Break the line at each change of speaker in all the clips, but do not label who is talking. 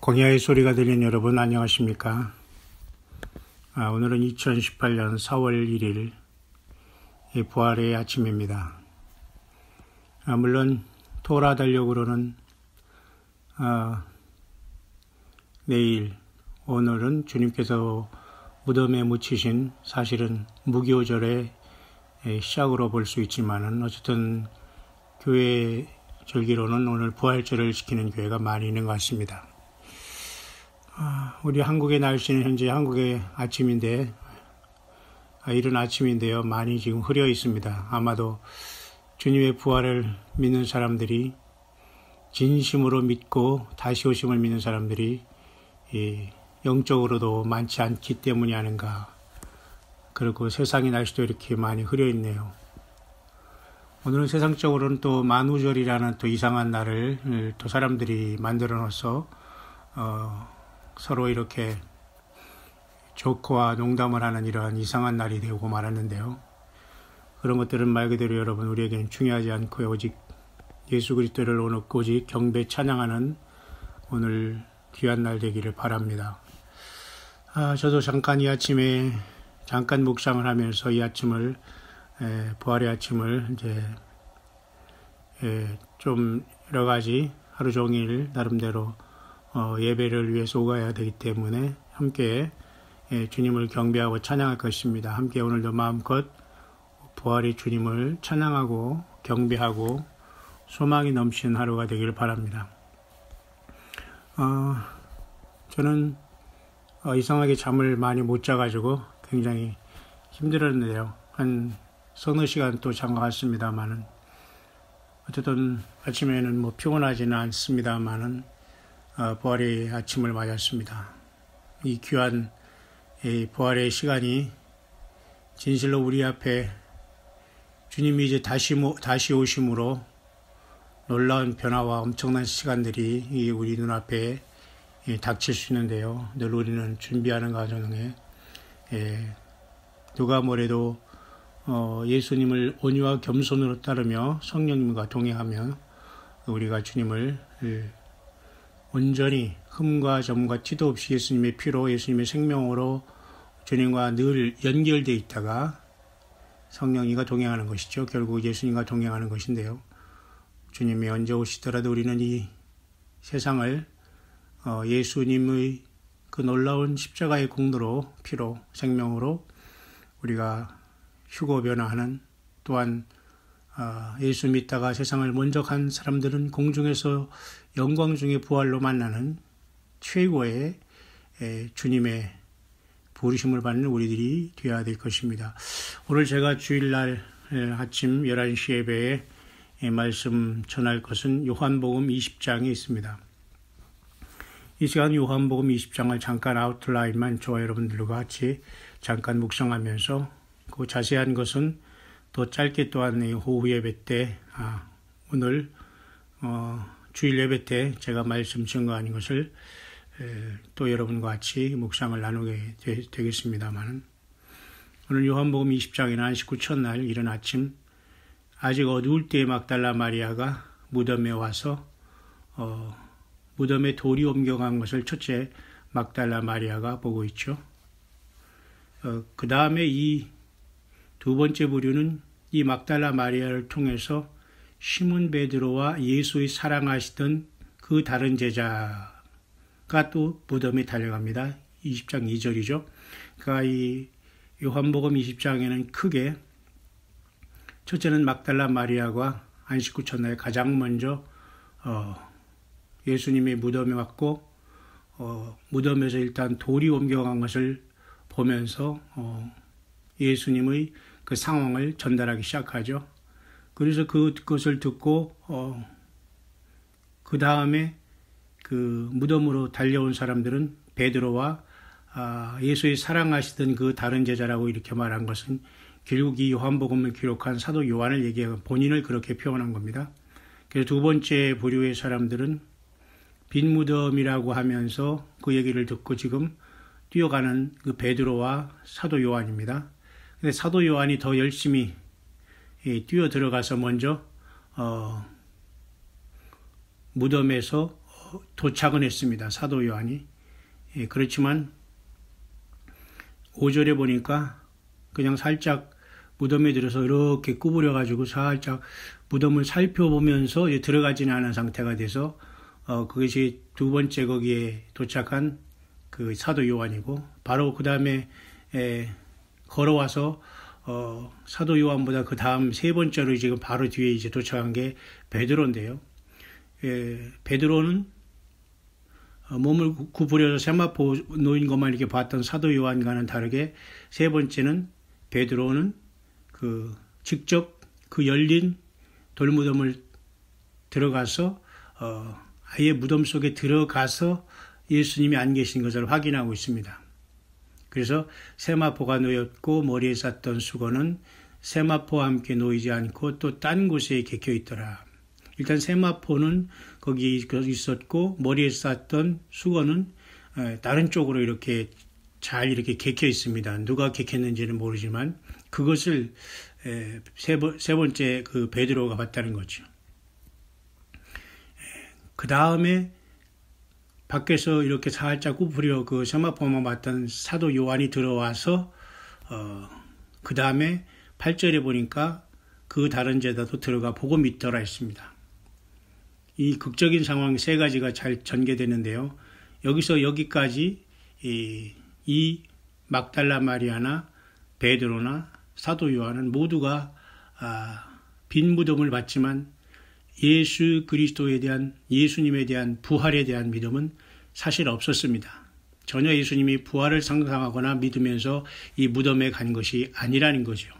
광야의 소리가 들리는 여러분 안녕하십니까? 오늘은 2018년 4월 1일 부활의 아침입니다. 물론 토라 달력으로는 내일, 오늘은 주님께서 무덤에 묻히신 사실은 무교절의 시작으로 볼 수 있지만은 어쨌든 교회 절기로는 오늘 부활절을 지키는 교회가 많이 있는 것 같습니다. 우리 한국의 날씨는 현재 한국의 아침인데, 이른 아침인데요. 많이 지금 흐려 있습니다. 아마도 주님의 부활을 믿는 사람들이, 진심으로 믿고 다시 오심을 믿는 사람들이 영적으로도 많지 않기 때문이 아닌가. 그리고 세상의 날씨도 이렇게 많이 흐려 있네요. 오늘은 세상적으로는 또 만우절이라는 또 이상한 날을 또 사람들이 만들어 놔서 서로 이렇게 조크와 농담을 하는 이러한 이상한 날이 되고 말았는데요. 그런 것들은 말 그대로 여러분 우리에게는 중요하지 않고요. 오직 예수 그리스도를 오직 경배 찬양하는 오늘 귀한 날 되기를 바랍니다. 저도 잠깐 이 아침에 잠깐 묵상을 하면서 이 아침을 부활의 아침을 이제 좀 여러 가지 하루 종일 나름대로 예배를 위해서 오가야 되기 때문에 함께 주님을 경배하고 찬양할 것입니다. 함께 오늘도 마음껏 부활의 주님을 찬양하고 경배하고 소망이 넘치는 하루가 되기를 바랍니다. 저는 이상하게 잠을 많이 못 자가지고 굉장히 힘들었는데요. 한 서너 시간 또 잔 것 같습니다만은 어쨌든 아침에는 피곤하지는 않습니다만은 부활의 아침을 맞았습니다. 이 귀한 부활의 시간이 진실로 우리 앞에 주님이 이제 다시 오심으로 놀라운 변화와 엄청난 시간들이 우리 눈앞에 닥칠 수 있는데요. 늘 우리는 준비하는 과정에 누가 뭐래도 예수님을 온유와 겸손으로 따르며 성령님과 동행하며 우리가 주님을 온전히 흠과 점과 티도 없이 예수님의 피로 예수님의 생명으로 주님과 늘 연결되어 있다가 성령이가 동행하는 것이죠. 결국 예수님과 동행하는 것인데요. 주님이 언제 오시더라도 우리는 이 세상을 예수님의 그 놀라운 십자가의 공로로 피로 생명으로 우리가 휴고 변화하는 또한 예수 믿다가 세상을 먼저 간 사람들은 공중에서 영광 중에 부활로 만나는 최고의 주님의 부르심을 받는 우리들이 되어야 될 것입니다. 오늘 제가 주일날 아침 11시 예배에 말씀 전할 것은 요한복음 20장에 있습니다. 이 시간 요한복음 20장을 잠깐 아웃라인만 저와 여러분들과 같이 잠깐 묵상하면서 그 자세한 것은 또 짧게 또한 오후 예배 때 오늘 주일 예배 때 제가 말씀 증거하는 것을 또 여러분과 같이 묵상을 나누게 되겠습니다만 오늘 요한복음 20장에는 안식 후 첫날 이른 아침 아직 어두울 때에 막달라 마리아가 무덤에 와서 무덤에 돌이 옮겨간 것을 첫째 막달라 마리아가 보고 있죠. 그 다음에 이 두 번째 부류는 이 막달라 마리아를 통해서 시몬 베드로와 예수의 사랑하시던 그 다른 제자가 또 무덤에 달려갑니다. 20장 2절이죠. 그러니까 이 요한복음 20장에는 크게 첫째는 막달라 마리아가 안식 후 첫날 가장 먼저 예수님의 무덤에 왔고 무덤에서 일단 돌이 옮겨간 것을 보면서 예수님의 그 상황을 전달하기 시작하죠. 그래서 그것을 듣고 그 다음에 그 무덤으로 달려온 사람들은 베드로와 예수의 사랑하시던 그 다른 제자라고 이렇게 말한 것은 결국 이 요한복음을 기록한 사도 요한을 얘기하고 본인을 그렇게 표현한 겁니다. 그래서 두 번째 부류의 사람들은 빈 무덤이라고 하면서 그 얘기를 듣고 지금 뛰어가는 그 베드로와 사도 요한입니다. 근데 사도 요한이 더 열심히 뛰어 들어가서 먼저 무덤에서 도착은 했습니다. 사도 요한이. 예, 그렇지만 5절에 보니까 그냥 살짝 무덤에 들어서 이렇게 구부려 가지고 살짝 무덤을 살펴보면서 들어가지는 않은 상태가 돼서 그것이 두 번째 거기에 도착한 그 사도 요한이고, 바로 그 다음에 걸어와서 사도 요한보다 그 다음 세 번째로 지금 바로 뒤에 이제 도착한 게 베드로인데요. 베드로는 몸을 구부려서 세마포 놓인 것만 이렇게 봤던 사도 요한과는 다르게, 세 번째는 베드로는 직접 그 열린 돌무덤을 들어가서 아예 무덤 속에 들어가서 예수님이 안 계신 것을 확인하고 있습니다. 그래서 세마포가 놓였고 머리에 쌌던 수건은 세마포와 함께 놓이지 않고 또 딴 곳에 개겨 있더라. 일단 세마포는 거기 있었고 머리에 쌌던 수건은 다른 쪽으로 이렇게 잘 이렇게 개겨 있습니다. 누가 개겼는지는 모르지만 그것을 세 번째 그 베드로가 봤다는 거죠. 그 다음에 밖에서 이렇게 살짝 구부려 그 세마포만 봤던 사도 요한이 들어와서 그 다음에 8절에 보니까 그 다른 제자도 들어가 보고 믿더라 했습니다. 이 극적인 상황 세 가지가 잘 전개되는데요. 여기서 여기까지 이 막달라 마리아나 베드로나 사도 요한은 모두가 빈 무덤을 봤지만 예수 그리스도에 대한, 예수님에 대한 부활에 대한 믿음은 사실 없었습니다. 전혀 예수님이 부활을 상상하거나 믿으면서 이 무덤에 간 것이 아니라는 거죠.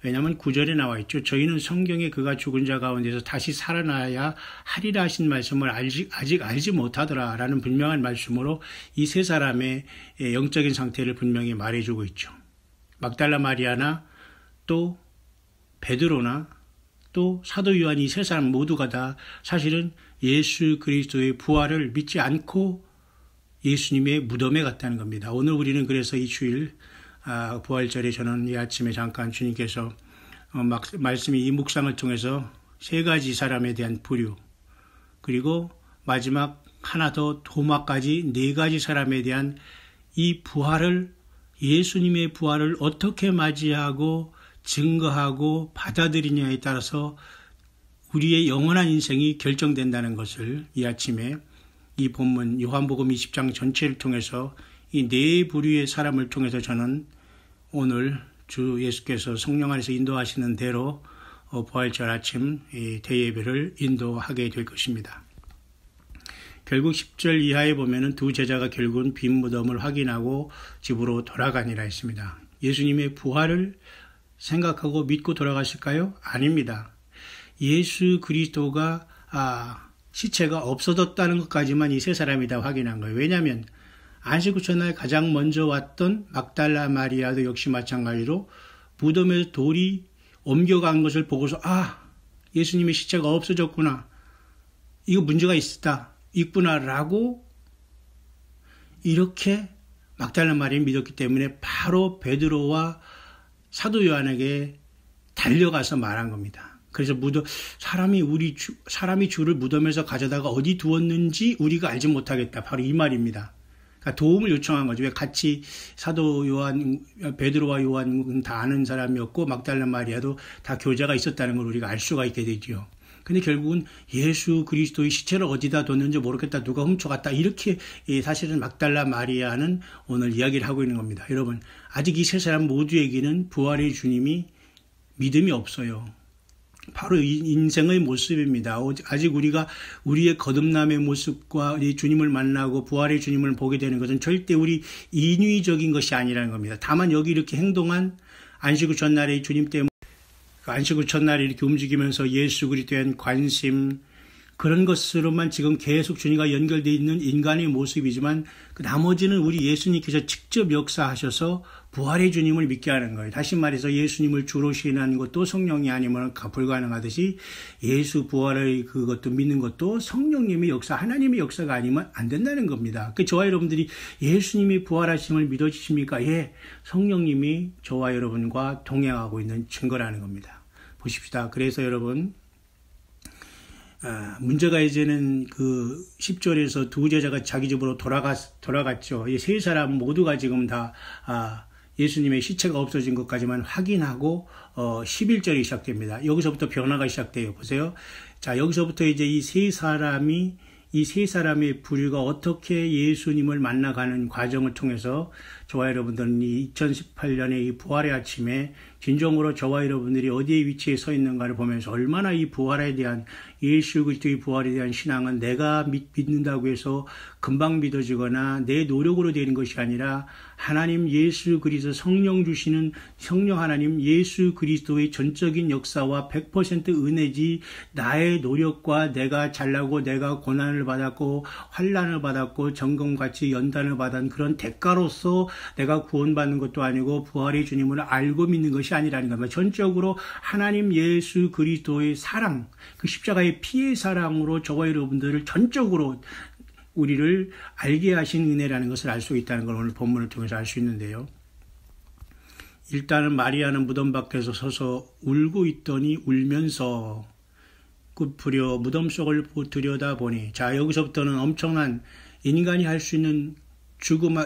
왜냐하면 9절에 나와 있죠. 저희는 성경에 그가 죽은 자 가운데서 다시 살아나야 하리라 하신 말씀을 아직 알지 못하더라 라는 분명한 말씀으로 이 세 사람의 영적인 상태를 분명히 말해주고 있죠. 막달라 마리아나 또 베드로나 또 사도 요한 이 세 사람 모두가 다 사실은 예수 그리스도의 부활을 믿지 않고 예수님의 무덤에 갔다는 겁니다. 오늘 우리는 그래서 이 주일 부활절에 저는 이 아침에 잠깐 주님께서 말씀이 이 묵상을 통해서 세 가지 사람에 대한 부류, 그리고 마지막 하나 더 도마까지 네 가지 사람에 대한 이 부활을, 예수님의 부활을 어떻게 맞이하고 증거하고 받아들이냐에 따라서 우리의 영원한 인생이 결정된다는 것을 이 아침에 이 본문 요한복음 20장 전체를 통해서 이 네 부류의 사람을 통해서 저는 오늘 주 예수께서 성령 안에서 인도하시는 대로 부활절 아침 대예배를 인도하게 될 것입니다. 결국 10절 이하에 보면은 두 제자가 결국은 빈 무덤을 확인하고 집으로 돌아가니라 했습니다. 예수님의 부활을 생각하고 믿고 돌아가실까요? 아닙니다. 예수 그리스도가 시체가 없어졌다는 것까지만 이 세 사람이 다 확인한 거예요. 왜냐하면 안식 후 첫날 가장 먼저 왔던 막달라 마리아도 역시 마찬가지로 무덤에서 돌이 옮겨간 것을 보고서 예수님의 시체가 없어졌구나, 이거 문제가 있구나 라고 이렇게 막달라 마리아를 믿었기 때문에 바로 베드로와 사도 요한에게 달려가서 말한 겁니다. 그래서 사람이 주를 무덤에서 가져다가 어디 두었는지 우리가 알지 못하겠다, 바로 이 말입니다. 그러니까 도움을 요청한 거죠. 왜 같이 사도 요한, 베드로와 요한은 다 아는 사람이었고 막달라 마리아도 다 교제가 있었다는 걸 우리가 알 수가 있게 되죠. 근데 결국은 예수 그리스도의 시체를 어디다 뒀는지 모르겠다, 누가 훔쳐갔다, 이렇게 사실은 막달라 마리아는 오늘 이야기를 하고 있는 겁니다. 여러분, 아직 이 세 사람 모두에게는 부활의 주님이 믿음이 없어요. 바로 이 인생의 모습입니다. 아직 우리가 우리의 거듭남의 모습과 주님을 만나고 부활의 주님을 보게 되는 것은 절대 우리 인위적인 것이 아니라는 겁니다. 다만 여기 이렇게 행동한 안식 후 전날에 주님 때문에 안식 후 첫날에 이렇게 움직이면서 예수 그리스도에 대한 관심, 그런 것으로만 지금 계속 주님과 연결되어 있는 인간의 모습이지만 그 나머지는 우리 예수님께서 직접 역사하셔서 부활의 주님을 믿게 하는 거예요. 다시 말해서 예수님을 주로 시인하는 것도 성령이 아니면 불가능하듯이 예수 부활의 그것도 믿는 것도 성령님의 역사, 하나님의 역사가 아니면 안 된다는 겁니다. 저와 여러분들이 예수님이 부활하심을 믿어주십니까? 예, 성령님이 저와 여러분과 동행하고 있는 증거라는 겁니다. 보십시다. 그래서 여러분, 문제가 이제는 그 10절에서 두 제자가 자기 집으로 돌아갔죠. 이 세 사람 모두가 지금 다 예수님의 시체가 없어진 것까지만 확인하고 11절이 시작됩니다. 여기서부터 변화가 시작돼요. 보세요. 자, 여기서부터 이제 이 세 사람의 부류가 어떻게 예수님을 만나가는 과정을 통해서 저와 여러분들은 이 2018년의 이 부활의 아침에 진정으로 저와 여러분들이 어디에 위치해 서 있는가를 보면서 얼마나 이 부활에 대한 예수 그리스도의 부활에 대한 신앙은 내가 믿는다고 해서 금방 믿어지거나 내 노력으로 되는 것이 아니라 하나님 예수 그리스도 성령 주시는 성령 하나님 예수 그리스도의 전적인 역사와 100% 은혜지 나의 노력과 내가 잘나고 내가 고난을 받았고 환난을 받았고 점검같이 연단을 받은 그런 대가로서 내가 구원받는 것도 아니고 부활의 주님을 알고 믿는 것이 아니라는 겁니다. 전적으로 하나님 예수 그리스도의 사랑, 그 십자가의 피의 사랑으로 저와 여러분들을 전적으로 우리를 알게 하신 은혜라는 것을 알 수 있다는 걸 오늘 본문을 통해서 알 수 있는데요. 일단은 마리아는 무덤 밖에서 서서 울고 있더니 울면서 굽으려 무덤 속을 들여다보니, 자, 여기서부터는 엄청난 인간이 할 수 있는 죽음,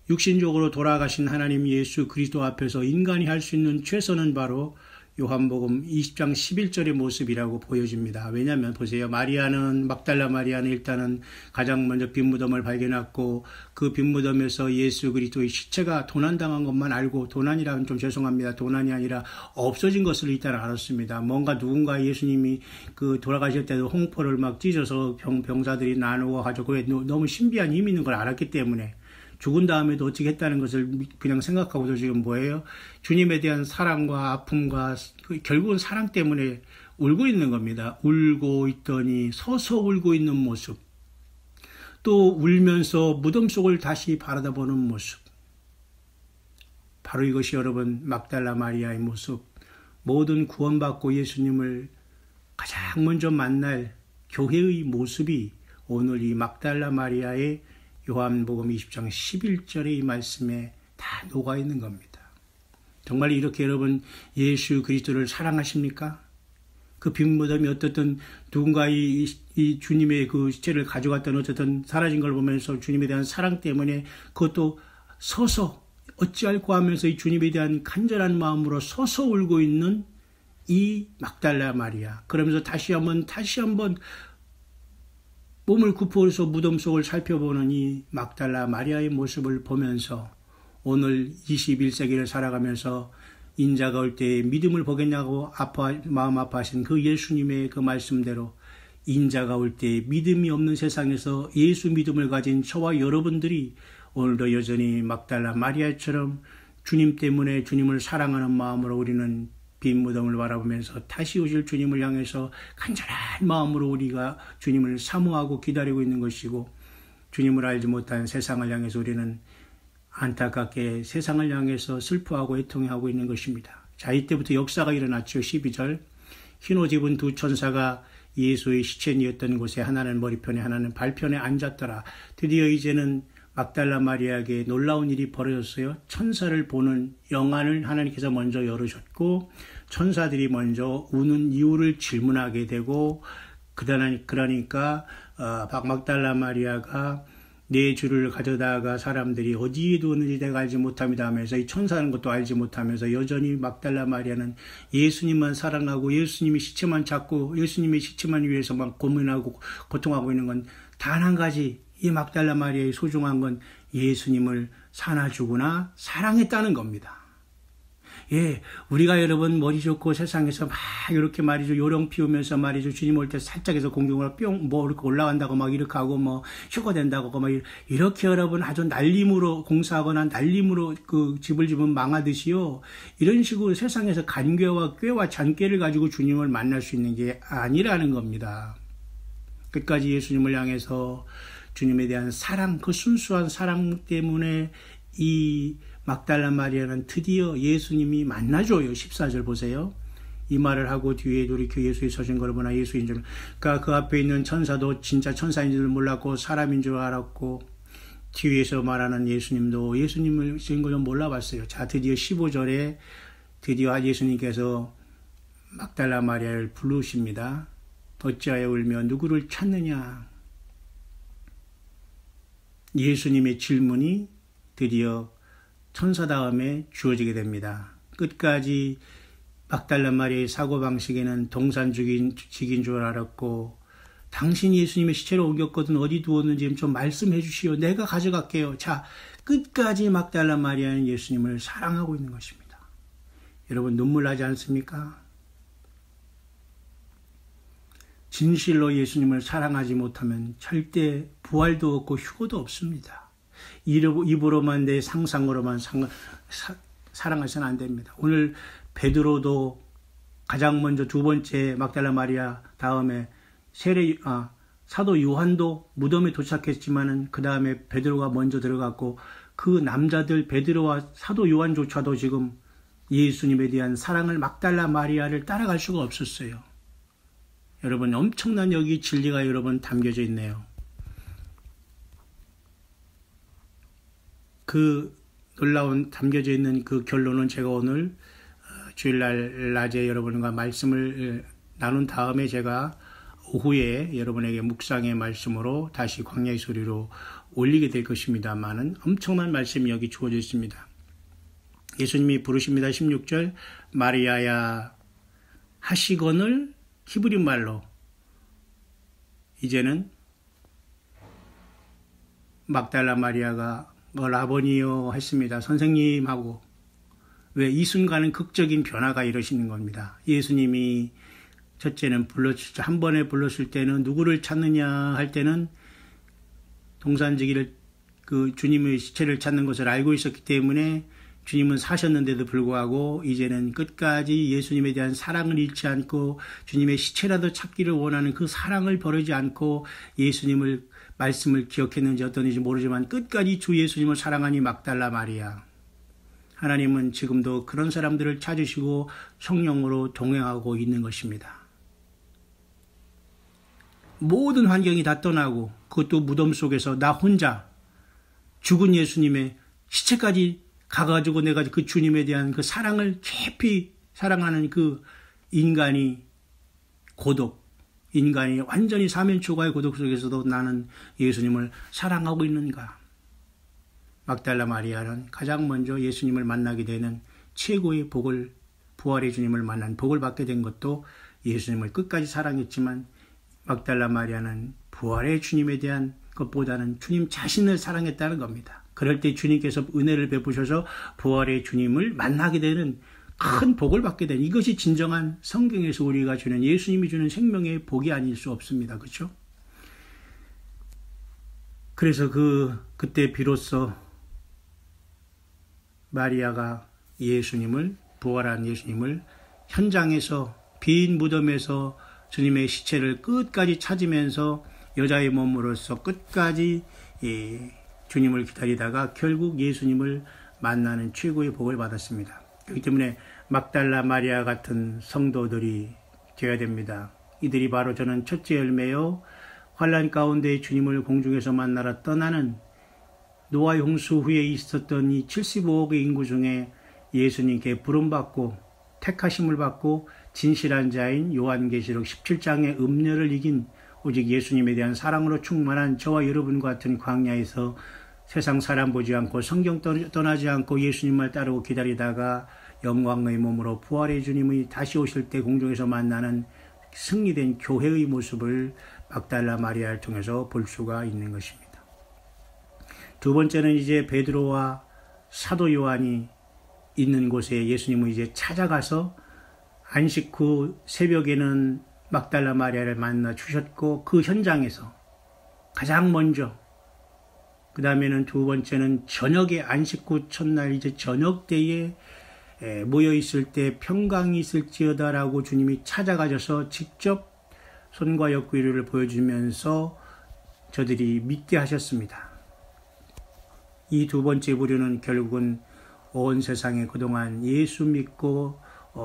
육신적으로 돌아가신 하나님 예수 그리스도 앞에서 인간이 할 수 있는 최선은 바로 요한복음 20장 11절의 모습이라고 보여집니다. 왜냐하면 보세요. 막달라 마리아는 일단은 가장 먼저 빈무덤을 발견했고 그 빈무덤에서 예수 그리스도의 시체가 도난당한 것만 알고, 도난이라면 좀 죄송합니다. 도난이 아니라 없어진 것을 일단 알았습니다. 뭔가 누군가 예수님이 그 돌아가실 때도 홍포를 막 찢어서 병사들이 나누어 가지고 너무 신비한 힘이 있는 걸 알았기 때문에 죽은 다음에도 어떻게 했다는 것을 그냥 생각하고도 지금 뭐예요? 주님에 대한 사랑과 아픔과 결국은 사랑 때문에 울고 있는 겁니다. 울고 있더니 서서 울고 있는 모습. 또 울면서 무덤 속을 다시 바라다보는 모습. 바로 이것이 여러분 막달라 마리아의 모습. 모든 구원받고 예수님을 가장 먼저 만날 교회의 모습이 오늘 이 막달라 마리아의 요한복음 20장 11절의 이 말씀에 다 녹아있는 겁니다. 정말 이렇게 여러분 예수 그리스도를 사랑하십니까? 그 빈무덤이 어떻든 누군가 이 주님의 그 시체를 가져갔던 어쨌든 사라진 걸 보면서 주님에 대한 사랑 때문에 그것도 서서 어찌할꼬 하면서 이 주님에 대한 간절한 마음으로 서서 울고 있는 이 막달라 마리아. 그러면서 다시 한번 몸을 굽어서 무덤 속을 살펴보는 이 막달라 마리아의 모습을 보면서 오늘 21세기를 살아가면서 인자가 올 때 믿음을 보겠냐고 마음 아파하신 그 예수님의 그 말씀대로 인자가 올 때 믿음이 없는 세상에서 예수 믿음을 가진 저와 여러분들이 오늘도 여전히 막달라 마리아처럼 주님 때문에 주님을 사랑하는 마음으로 우리는 빈 무덤을 바라보면서 다시 오실 주님을 향해서 간절한 마음으로 우리가 주님을 사모하고 기다리고 있는 것이고, 주님을 알지 못한 세상을 향해서 우리는 안타깝게 세상을 향해서 슬퍼하고 애통하고 있는 것입니다. 자, 이때부터 역사가 일어났죠. 12절. 흰 옷 입은 두 천사가 예수의 시체니었던 곳에 하나는 머리편에 하나는 발편에 앉았더라. 드디어 이제는 막달라 마리아에게 놀라운 일이 벌어졌어요. 천사를 보는 영안을 하나님께서 먼저 열으셨고 천사들이 먼저 우는 이유를 질문하게 되고, 그러니까 막달라 마리아가 내 주를 가져다가 사람들이 어디에 두었는지 내가 알지 못합니다 하면서 이 천사는 것도 알지 못하면서 여전히 막달라 마리아는 예수님만 사랑하고 예수님의 시체만 찾고 예수님의 시체만 위해서 막 고민하고 고통하고 있는 건 단 한 가지, 이 막달라 마리아의 소중한 건 예수님을 사놔주구나 사랑했다는 겁니다. 예, 우리가 여러분 머리 좋고 세상에서 막 이렇게 말이죠, 요령 피우면서 말이죠, 주님 올 때 살짝에서 공중으로 뿅 뭐 이렇게 올라간다고 막 이렇게 하고 뭐 휴가 된다고 막 이렇게 여러분 아주 날림으로 공사하거나 날림으로 그 집을 지으면 망하듯이요, 이런 식으로 세상에서 간괴와 꾀와 잔꾀를 가지고 주님을 만날 수 있는 게 아니라는 겁니다. 끝까지 예수님을 향해서 주님에 대한 사랑, 그 순수한 사랑 때문에 이 막달라 마리아는 드디어 예수님이 만나줘요. 14절 보세요. 이 말을 하고 뒤에 돌이켜 예수의 서신 걸 보나 예수인 줄, 그러니까 그 앞에 있는 천사도 진짜 천사인 줄 몰랐고 사람인 줄 알았고, 뒤에서 말하는 예수님도 예수님을 신 걸 몰라봤어요. 자, 드디어 15절에 드디어 예수님께서 막달라 마리아를 부르십니다. 어찌하여 울며 누구를 찾느냐. 예수님의 질문이 드디어 천사다움에 주어지게 됩니다. 끝까지 막달라 마리아의 사고방식에는 동산직인 줄 알았고, 당신이 예수님의 시체를 옮겼거든 어디 두었는지 좀 말씀해 주시오. 내가 가져갈게요. 자, 끝까지 막달라 마리아는 예수님을 사랑하고 있는 것입니다. 여러분, 눈물 나지 않습니까? 진실로 예수님을 사랑하지 못하면 절대 부활도 없고 휴거도 없습니다. 입으로만 내 상상으로만 사랑하셔서는 안 됩니다. 오늘 베드로도 가장 먼저 두 번째 막달라 마리아 다음에 사도 요한도 무덤에 도착했지만은 그 다음에 베드로가 먼저 들어갔고, 그 남자들 베드로와 사도 요한조차도 지금 예수님에 대한 사랑을 막달라 마리아를 따라갈 수가 없었어요. 여러분, 엄청난 여기 진리가 여러분 담겨져 있네요. 그 놀라운 담겨져 있는 그 결론은 제가 오늘 주일날 낮에 여러분과 말씀을 나눈 다음에 제가 오후에 여러분에게 묵상의 말씀으로 다시 광야의 소리로 올리게 될 것입니다만은 엄청난 말씀이 여기 주어져 있습니다. 예수님이 부르십니다. 16절 마리아야 하시거늘 히브리 말로 이제는 막달라 마리아가 라보니요 했습니다. 선생님하고. 왜? 이 순간은 극적인 변화가 이루어지는 겁니다. 예수님이 첫째는 한 번에 불렀을 때는 누구를 찾느냐 할 때는 동산지기를 그 주님의 시체를 찾는 것을 알고 있었기 때문에 주님은 사셨는데도 불구하고 이제는 끝까지 예수님에 대한 사랑을 잃지 않고 주님의 시체라도 찾기를 원하는 그 사랑을 버리지 않고 예수님을 말씀을 기억했는지 어떤지 모르지만 끝까지 주 예수님을 사랑하니 막달라 마리아. 하나님은 지금도 그런 사람들을 찾으시고 성령으로 동행하고 있는 것입니다. 모든 환경이 다 떠나고 그것도 무덤 속에서 나 혼자 죽은 예수님의 시체까지 가가지고 내가 그 주님에 대한 그 사랑을 깊이 사랑하는 그 인간이 인간이 완전히 사면초가의 고독 속에서도 나는 예수님을 사랑하고 있는가. 막달라 마리아는 가장 먼저 예수님을 만나게 되는 최고의 복을, 부활의 주님을 만난 복을 받게 된 것도 예수님을 끝까지 사랑했지만 막달라 마리아는 부활의 주님에 대한 것보다는 주님 자신을 사랑했다는 겁니다. 그럴 때 주님께서 은혜를 베푸셔서 부활의 주님을 만나게 되는 큰 복을 받게 되는, 이것이 진정한 성경에서 우리가 주는 예수님이 주는 생명의 복이 아닐 수 없습니다. 그렇죠? 그래서 그때 비로소 마리아가 부활한 예수님을 현장에서 빈 무덤에서 주님의 시체를 끝까지 찾으면서 여자의 몸으로서 끝까지 주님을 기다리다가 결국 예수님을 만나는 최고의 복을 받았습니다. 그렇기 때문에 막달라 마리아 같은 성도들이 되어야 됩니다. 이들이 바로 저는 첫째 열매요, 환난 가운데 주님을 공중에서 만나러 떠나는 노아의 홍수 후에 있었던 이 75억의 인구 중에 예수님께 부름받고 택하심을 받고 진실한 자인 요한계시록 17장의 음녀를 이긴 오직 예수님에 대한 사랑으로 충만한 저와 여러분과 같은 광야에서 세상 사람 보지 않고 성경 떠나지 않고 예수님만 따르고 기다리다가 영광의 몸으로 부활의 주님이 다시 오실 때 공중에서 만나는 승리된 교회의 모습을 막달라 마리아를 통해서 볼 수가 있는 것입니다. 두 번째는 이제 베드로와 사도 요한이 있는 곳에 예수님은 이제 찾아가서 안식 후 새벽에는 막달라 마리아를 만나 주셨고 그 현장에서 가장 먼저, 그 다음에는 두 번째는 저녁에 안식 후 첫날 이제 저녁 때에 모여 있을 때 평강이 있을지어다라고 주님이 찾아가셔서 직접 손과 옆구리를 보여주면서 저들이 믿게 하셨습니다. 이 두 번째 부류는 결국은 온 세상에 그동안 예수 믿고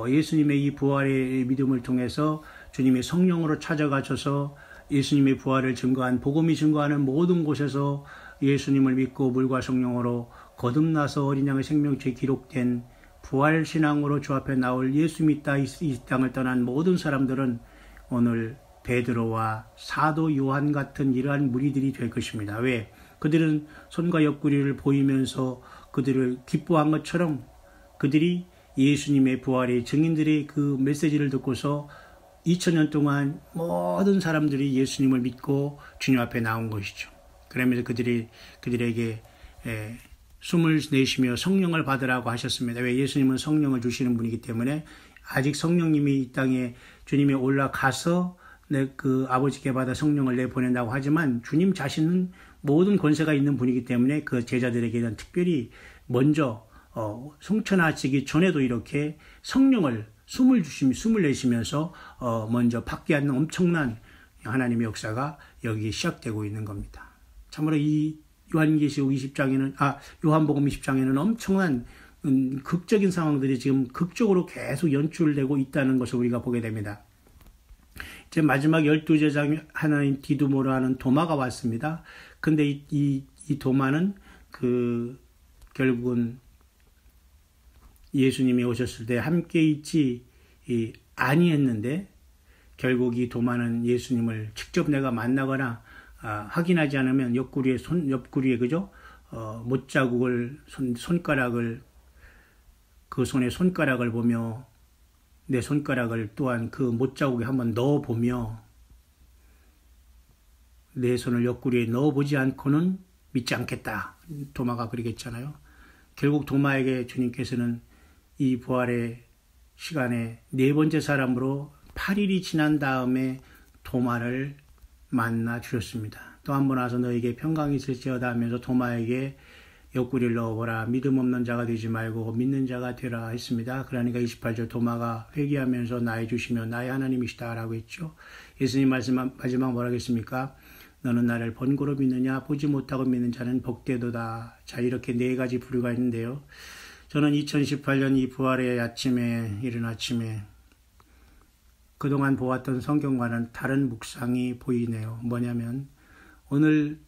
예수님의 이 부활의 믿음을 통해서 주님의 성령으로 찾아가셔서 예수님의 부활을 증거한, 복음이 증거하는 모든 곳에서 예수님을 믿고 물과 성령으로 거듭나서 어린 양의 생명책에 기록된 부활신앙으로 주 앞에 나올 예수 믿다 이 땅을 떠난 모든 사람들은 오늘 베드로와 사도 요한 같은 이러한 무리들이 될 것입니다. 왜? 그들은 손과 옆구리를 보이면서 그들을 기뻐한 것처럼 그들이 예수님의 부활의 증인들의 그 메시지를 듣고서 2000년 동안 모든 사람들이 예수님을 믿고 주님 앞에 나온 것이죠. 그러면서 그들에게 숨을 내쉬며 성령을 받으라고 하셨습니다. 왜? 예수님은 성령을 주시는 분이기 때문에 아직 성령님이 이 땅에 주님이 올라가서 그 아버지께 받아 성령을 내보낸다고 하지만 주님 자신은 모든 권세가 있는 분이기 때문에 그 제자들에게는 특별히 먼저 성천하시기 전에도 이렇게 성령을 숨을 내쉬면서 먼저 받게 하는 엄청난 하나님의 역사가 여기 시작되고 있는 겁니다. 참으로 이 요한복음 20장에는 엄청난 극적인 상황들이 지금 극적으로 계속 연출되고 있다는 것을 우리가 보게 됩니다. 이제 마지막 12제자 하나인 디두모로 하는 도마가 왔습니다. 근데 이 도마는 결국은 예수님이 오셨을 때 함께 있지 아니했는데 결국 이 도마는 예수님을 직접 내가 만나거나 확인하지 않으면 옆구리에 그죠? 못자국을 손가락을 그 손에 손가락을 보며 내 손가락을 또한 그 못자국에 한번 넣어보며 내 손을 옆구리에 넣어보지 않고는 믿지 않겠다. 도마가 그러겠잖아요. 결국 도마에게 주님께서는 이 부활의 시간에 네 번째 사람으로 8일이 지난 다음에 도마를 만나 주셨습니다. 또 한 번 와서 너에게 평강이 있을지어다 하면서 도마에게 옆구리를 넣어보라. 믿음 없는 자가 되지 말고 믿는 자가 되라 했습니다. 그러니까 28절 도마가 회개하면서 나의 주시며 나의 하나님이시다 라고 했죠. 예수님 마지막 뭐라고 했습니까? 너는 나를 본고로 믿느냐? 보지 못하고 믿는 자는 복되도다. 자, 이렇게 네 가지 부류가 있는데요. 저는 2018년 이 부활의 아침에 이른 아침에 그동안 보았던 성경과는 다른 묵상이 보이네요. 뭐냐면 오늘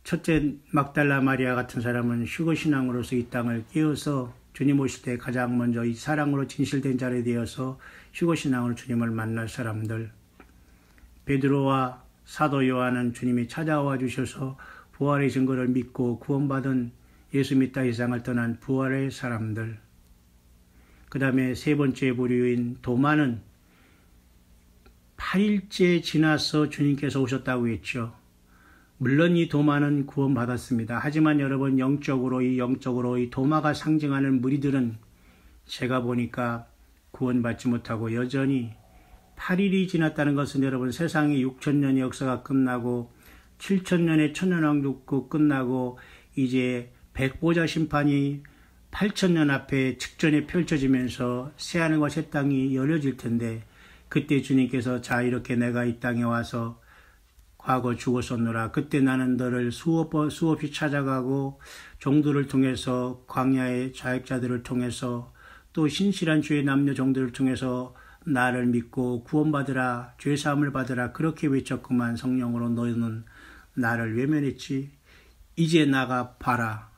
첫째 막달라 마리아 같은 사람은 휴거신앙으로서 이 땅을 깨어서 주님 오실 때 가장 먼저 이 사랑으로 진실된 자리에 되어서 휴거신앙으로 주님을 만날 사람들, 베드로와 사도 요한은 주님이 찾아와 주셔서 부활의 증거를 믿고 구원받은 예수 믿다 세상을 떠난 부활의 사람들, 그 다음에 세 번째 부류인 도마는 8일째 지나서 주님께서 오셨다고 했죠. 물론 이 도마는 구원받았습니다. 하지만 여러분 영적으로 이 도마가 상징하는 무리들은 제가 보니까 구원받지 못하고 여전히 8일이 지났다는 것은 여러분 세상이 6,000년의 역사가 끝나고 7,000년의 천년왕국도 끝나고 이제 백보자 심판이 8,000년 앞에 직전에 펼쳐지면서 새하늘과 새 땅이 열려질 텐데 그때 주님께서 자 이렇게 내가 이 땅에 와서 과거 죽었었노라. 그때 나는 너를 수없이 찾아가고 종들을 통해서 광야의 자역자들을 통해서 또 신실한 주의 남녀 종들을 통해서 나를 믿고 구원받으라 죄사함을 받으라 그렇게 외쳤구만. 성령으로 너희는 나를 외면했지. 이제 나가 봐라.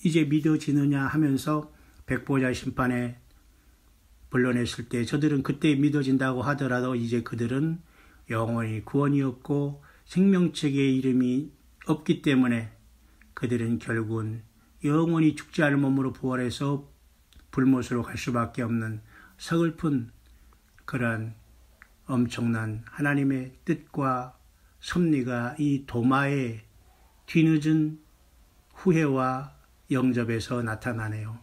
이제 믿어지느냐 하면서 백보자 심판에 불러냈을 때 저들은 그때 믿어진다고 하더라도 이제 그들은 영원히 구원이 없고 생명책의 이름이 없기 때문에 그들은 결국은 영원히 죽지 않을 몸으로 부활해서 불못으로 갈 수밖에 없는 서글픈 그러한 엄청난 하나님의 뜻과 섭리가 이 도마의 뒤늦은 후회와 영접에서 나타나네요.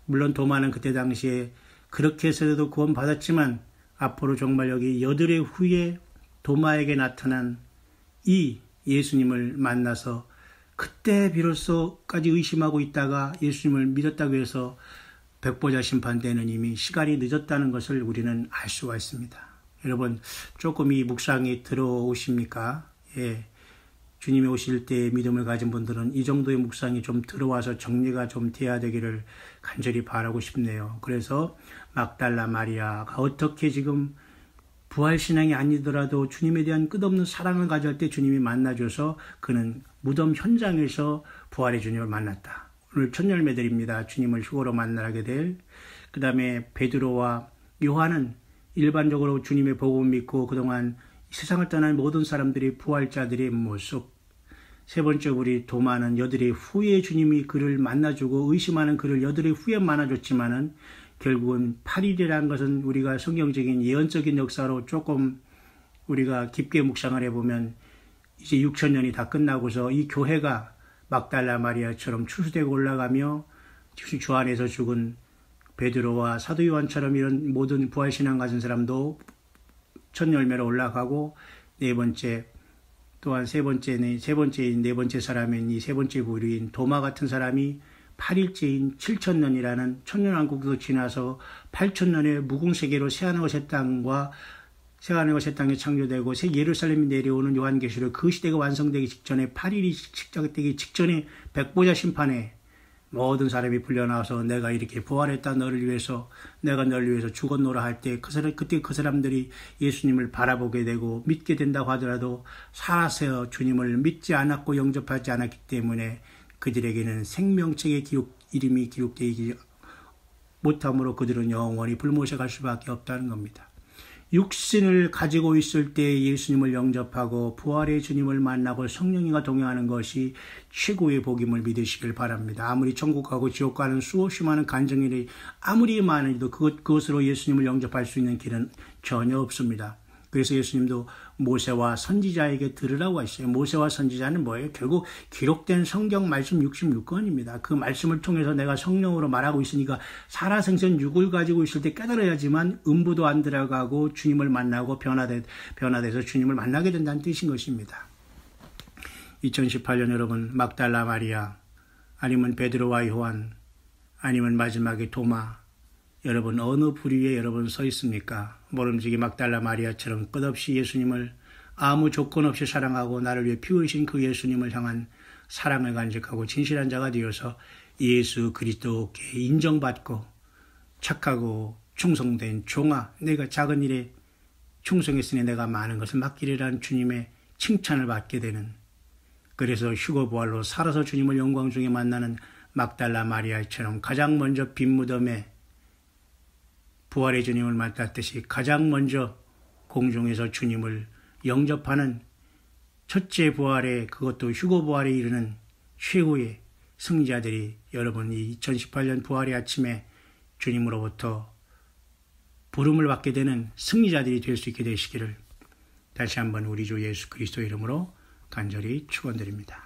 물론 도마는 그때 당시에 그렇게 해서도 구원받았지만 앞으로 정말 여기 여드레 후에 도마에게 나타난 이 예수님을 만나서 그때 비로소까지 의심하고 있다가 예수님을 믿었다고 해서 백보자 심판 때는 이미 시간이 늦었다는 것을 우리는 알 수가 있습니다. 여러분 조금 이 묵상이 들어오십니까? 예. 주님이 오실 때 믿음을 가진 분들은 이 정도의 묵상이 좀 들어와서 정리가 좀 돼야 되기를 간절히 바라고 싶네요. 그래서 막달라 마리아가 어떻게 지금 부활신앙이 아니더라도 주님에 대한 끝없는 사랑을 가질 때 주님이 만나줘서 그는 무덤 현장에서 부활의 주님을 만났다. 오늘 첫 열매들입니다. 주님을 휴거로 만나게 될. 그 다음에 베드로와 요한은 일반적으로 주님의 복음을 믿고 그동안 세상을 떠난 모든 사람들이 부활자들의 모습. 세 번째, 우리 도마는 여드레 후에 주님이 그를 만나주고 의심하는 그를 여드레 후에 만나줬지만은 결국은 8일이라는 것은 우리가 성경적인 예언적인 역사로 조금 우리가 깊게 묵상을 해보면 이제 6,000년이 다 끝나고서 이 교회가 막달라 마리아처럼 추수되고 올라가며 주 안에서 죽은 베드로와 사도 요한처럼 이런 모든 부활신앙 가진 사람도 첫 열매로 올라가고 네 번째 또한 세 번째인 네 번째 사람인 이 세 번째 부류인 도마 같은 사람이 8일째인 7,000년이라는 천년왕국도 지나서 8,000년의 무궁세계로 새하늘과 새 땅과 새하늘과 새 땅이 창조되고 새 예루살렘이 내려오는 요한계시록 그 시대가 완성되기 직전에 8일이 시작되기 직전에 백보자 심판에 모든 사람이 불려나와서 내가 이렇게 부활했다 너를 위해서 내가 너를 위해서 죽었노라 할 때 그때 그 사람들이 예수님을 바라보게 되고 믿게 된다고 하더라도 살아서 주님을 믿지 않았고 영접하지 않았기 때문에 그들에게는 생명책의 이름이 기록되지 못함으로 그들은 영원히 불못에 갈 수밖에 없다는 겁니다. 육신을 가지고 있을 때 예수님을 영접하고 부활의 주님을 만나고 성령님과 동행하는 것이 최고의 복임을 믿으시길 바랍니다. 아무리 천국 가고 지옥 가는 수없이 많은 간증일이 아무리 많아도 그것으로 예수님을 영접할 수 있는 길은 전혀 없습니다. 그래서 예수님도 모세와 선지자에게 들으라고 하셨어요. 모세와 선지자는 뭐예요? 결국 기록된 성경 말씀 66권입니다. 그 말씀을 통해서 내가 성령으로 말하고 있으니까 살아생전 육을 가지고 있을 때 깨달아야지만 음부도 안 들어가고 주님을 만나고 변화돼서 주님을 만나게 된다는 뜻인 것입니다. 2018년 여러분, 막달라 마리아 아니면 베드로와 요한 아니면 마지막에 도마, 여러분 어느 부류에 여러분 서 있습니까? 모름지기 막달라 마리아처럼 끝없이 예수님을 아무 조건 없이 사랑하고 나를 위해 피 흘리신 그 예수님을 향한 사랑을 간직하고 진실한 자가 되어서 예수 그리스도께 인정받고 착하고 충성된 종아, 내가 작은 일에 충성했으니 내가 많은 것을 맡기리라는 주님의 칭찬을 받게 되는, 그래서 휴거부활로 살아서 주님을 영광 중에 만나는 막달라 마리아처럼 가장 먼저 빈 무덤에 부활의 주님을 만났듯이 가장 먼저 공중에서 주님을 영접하는 첫째 부활에, 그것도 휴거부활에 이르는 최후의 승리자들이 여러분 이 2018년 부활의 아침에 주님으로부터 부름을 받게 되는 승리자들이 될 수 있게 되시기를 다시 한번 우리 주 예수 그리스도 이름으로 간절히 축원드립니다.